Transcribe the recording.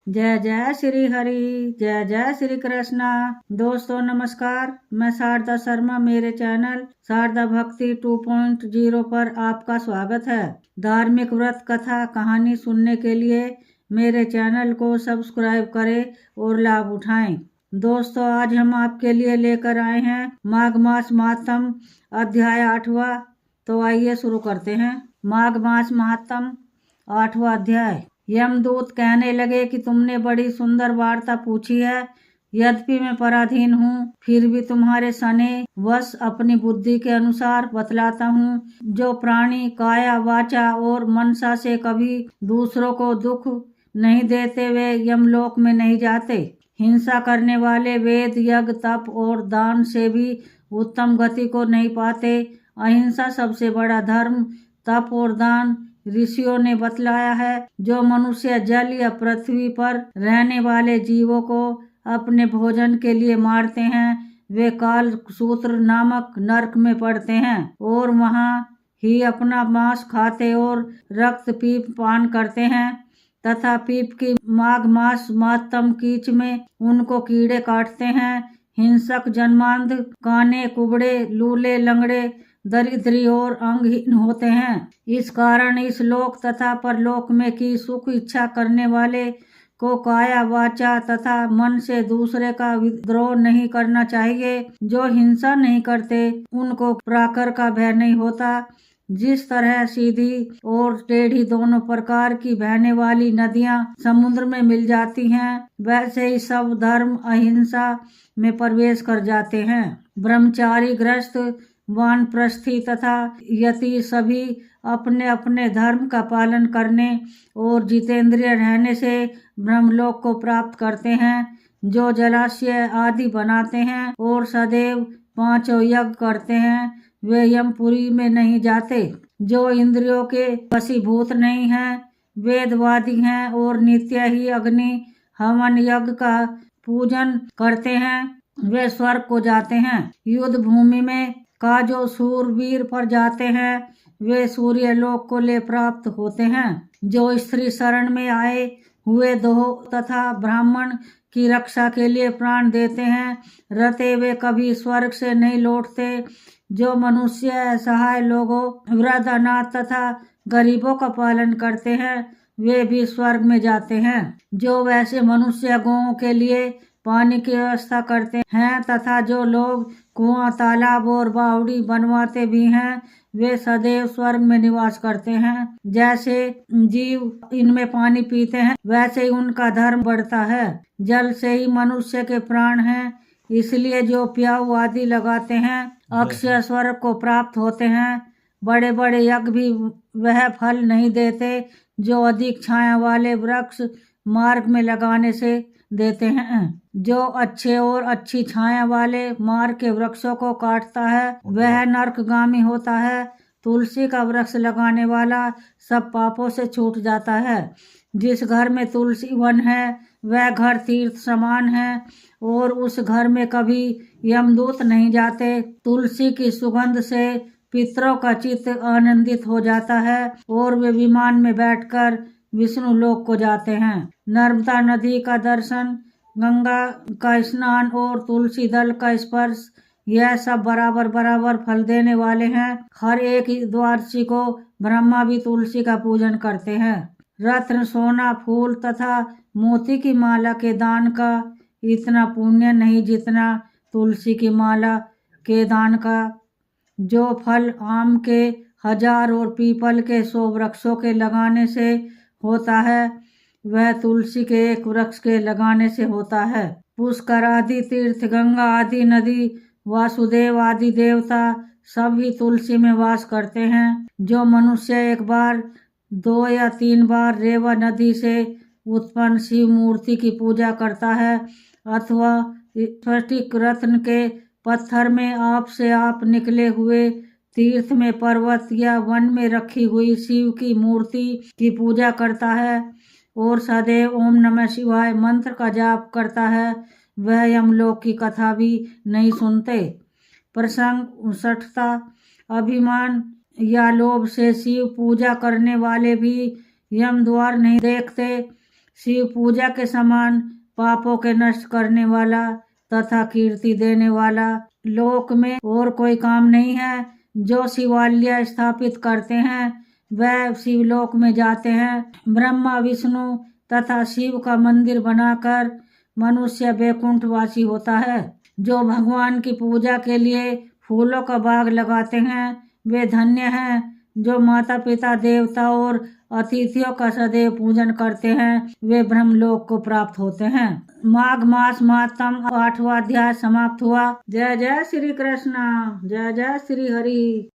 जय जय श्री हरि, जय जय श्री कृष्णा। दोस्तों नमस्कार, मैं शारदा शर्मा, मेरे चैनल शारदा भक्ति 2.0 पर आपका स्वागत है। धार्मिक व्रत कथा कहानी सुनने के लिए मेरे चैनल को सब्सक्राइब करें और लाभ उठाएं। दोस्तों आज हम आपके लिए लेकर आए हैं माघ मास महात्म अध्याय 8वां। तो आइए शुरू करते हैं। माघ मास महात्म 8वां अध्याय। यमदूत कहने लगे कि तुमने बड़ी सुंदर वार्ता पूछी है। यद्यपि मैं पराधीन हूँ, फिर भी तुम्हारे सने वश अपनी बुद्धि के अनुसार बतलाता हूँ। जो प्राणी काया वाचा और मनसा से कभी दूसरों को दुख नहीं देते वे यमलोक में नहीं जाते। हिंसा करने वाले वेद यज्ञ तप और दान से भी उत्तम गति को नहीं पाते। अहिंसा सबसे बड़ा धर्म, तप और दान ऋषियों ने बतलाया है। जो मनुष्य जल या पृथ्वी पर रहने वाले जीवों को अपने भोजन के लिए मारते हैं वे काल सूत्र नामक नरक में पड़ते हैं और वहां ही अपना मांस खाते और रक्त पीप पान करते हैं तथा पीप की माघ मास मातम कीच में उनको कीड़े काटते हैं। हिंसक जन्मांध काने कुबड़े लूले लंगड़े दरिद्री और अंगहीन होते हैं। इस कारण इस लोक तथा परलोक में की सुख इच्छा करने वाले को काया वाचा तथा मन से दूसरे का विद्रोह नहीं करना चाहिए। जो हिंसा नहीं करते उनको प्राकर का भय नहीं होता। जिस तरह सीधी और टेढ़ी दोनों प्रकार की बहने वाली नदियां समुद्र में मिल जाती हैं, वैसे ही सब धर्म अहिंसा में प्रवेश कर जाते हैं। ब्रह्मचारी ग्रस्त वानप्रस्थी तथा यति सभी अपने अपने धर्म का पालन करने और जितेंद्रिय रहने से ब्रह्मलोक को प्राप्त करते हैं। जो जलाशय आदि बनाते हैं और सदैव पांचों यज्ञ करते हैं वे यमपुरी में नहीं जाते। जो इंद्रियों के वशीभूत नहीं हैं, वेदवादी हैं और नित्य ही अग्नि हवन यज्ञ का पूजन करते हैं वे स्वर्ग को जाते हैं। युद्ध भूमि में का जो सूरवीर पर जाते हैं वे सूर्य लोक को ले प्राप्त होते हैं। जो स्त्री शरण में आए हुए दोह तथा ब्राह्मण की रक्षा के लिए प्राण देते हैं रते वे कभी स्वर्ग से नहीं लौटते। जो मनुष्य असहाय लोगों वृद्ध अनाथ तथा गरीबों का पालन करते हैं वे भी स्वर्ग में जाते हैं। जो वैसे मनुष्य गौओं के लिए पानी की व्यवस्था करते हैं तथा जो लोग कुआं तालाब और बावड़ी बनवाते भी हैं वे सदैव स्वर्ग में निवास करते हैं। जैसे जीव इनमें पानी पीते हैं वैसे ही उनका धर्म बढ़ता है। जल से ही मनुष्य के प्राण हैं, इसलिए जो प्याऊ आदि लगाते हैं अक्षय स्वर्ग को प्राप्त होते हैं। बड़े बड़े यज्ञ भी वह फल नहीं देते जो अधिक छाया वाले वृक्ष मार्ग में लगाने से देते हैं। जो अच्छे और अच्छी छाया वाले मार्ग के वृक्षों को काटता है वह नरकगामी होता है। तुलसी का वृक्ष लगाने वाला सब पापों से छूट जाता है। जिस घर में तुलसी वन है वह घर तीर्थ समान है और उस घर में कभी यमदूत नहीं जाते। तुलसी की सुगंध से पितरों का चित्त आनंदित हो जाता है और वे विमान में बैठकर विष्णु लोक को जाते हैं। नर्मदा नदी का दर्शन, गंगा का स्नान और तुलसी दल का स्पर्श यह सब बराबर बराबर फल देने वाले हैं। हर एक द्वादशी को ब्रह्मा भी तुलसी का पूजन करते हैं। रत्न सोना फूल तथा मोती की माला के दान का इतना पुण्य नहीं जितना तुलसी की माला के दान का। जो फल आम के 1000 और पीपल के 100 वृक्षों के लगाने से होता है वह तुलसी के एक वृक्ष के लगाने से होता है। पुष्कर आदि तीर्थ, गंगा आदि नदी, वासुदेव आदि देवता सभी तुलसी में वास करते हैं। जो मनुष्य एक बार 2 या 3 बार रेवा नदी से उत्पन्न शिव मूर्ति की पूजा करता है अथवा स्फटिक रत्न के पत्थर में आप से आप निकले हुए तीर्थ में पर्वत या वन में रखी हुई शिव की मूर्ति की पूजा करता है और सदैव ओम नमः शिवाय मंत्र का जाप करता है वह यमलोक की कथा भी नहीं सुनते। प्रसंग 59। अभिमान या लोभ से शिव पूजा करने वाले भी यम द्वार नहीं देखते। शिव पूजा के समान पापों के नष्ट करने वाला तथा कीर्ति देने वाला लोक में और कोई काम नहीं है। जो शिवालय स्थापित करते हैं वह शिवलोक में जाते हैं। ब्रह्मा विष्णु तथा शिव का मंदिर बनाकर मनुष्य वैकुंठवासी होता है। जो भगवान की पूजा के लिए फूलों का बाग लगाते हैं वे धन्य हैं। जो माता पिता देवता और अतिथियों का सदैव पूजन करते हैं वे ब्रह्मलोक को प्राप्त होते हैं। माघ मास महात्म 8वां अध्याय समाप्त हुआ। जय जय श्री कृष्ण, जय जय श्री हरि।